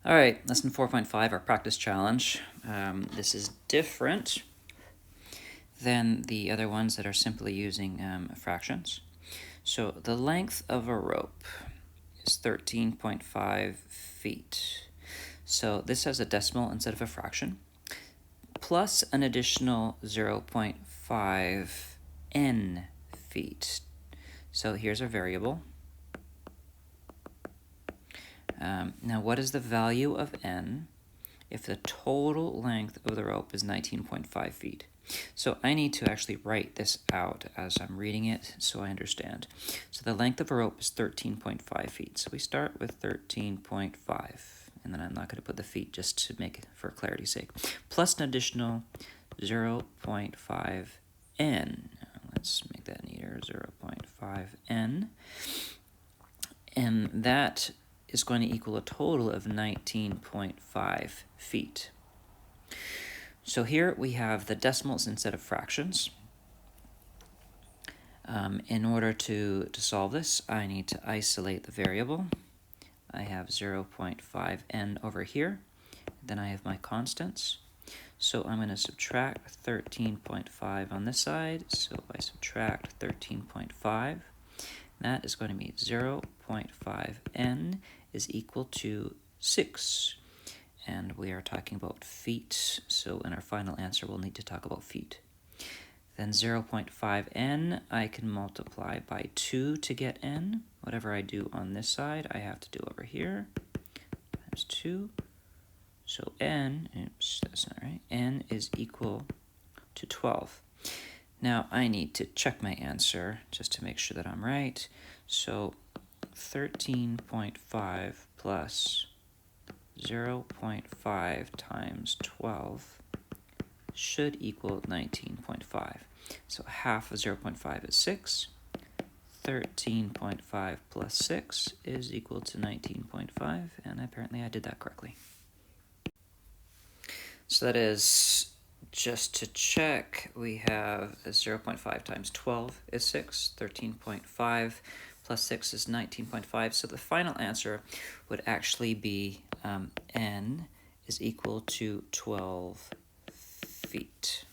All right, lesson 4.5, our practice challenge. This is different than the other ones that are simply using fractions. So the length of a rope is 13.5 feet. So this has a decimal instead of a fraction, plus an additional 0.5 n feet. So here's our variable. Now what is the value of n if the total length of the rope is 19.5 feet? So I need to actually write this out as I'm reading it so I understand. So the length of a rope is 13.5 feet. So we start with 13.5, and then I'm not going to put the feet just to make it for clarity's sake, plus an additional 0.5 n. Let's make that neater, 0.5 n. And that is going to equal a total of 19.5 feet. So here we have the decimals instead of fractions. In order to solve this, I need to isolate the variable. I have 0.5n over here. Then I have my constants. So I'm going to subtract 13.5 on this side. So if I subtract 13.5, that is going to be 0.5n is equal to 6. And we are talking about feet, so in our final answer we'll need to talk about feet. Then 0.5n I can multiply by 2 to get n. Whatever I do on this side I have to do over here, times 2. So n, oops, that's not right, n is equal to 12. Now I need to check my answer just to make sure that I'm right. So 13.5 plus 0.5 times 12 should equal 19.5. So half of 0.5 is 6. 13.5 plus 6 is equal to 19.5, and apparently I did that correctly. So that is, just to check, we have 0.5 times 12 is 6, 13.5 plus 6 is 19.5. So the final answer would actually be n is equal to 12 feet.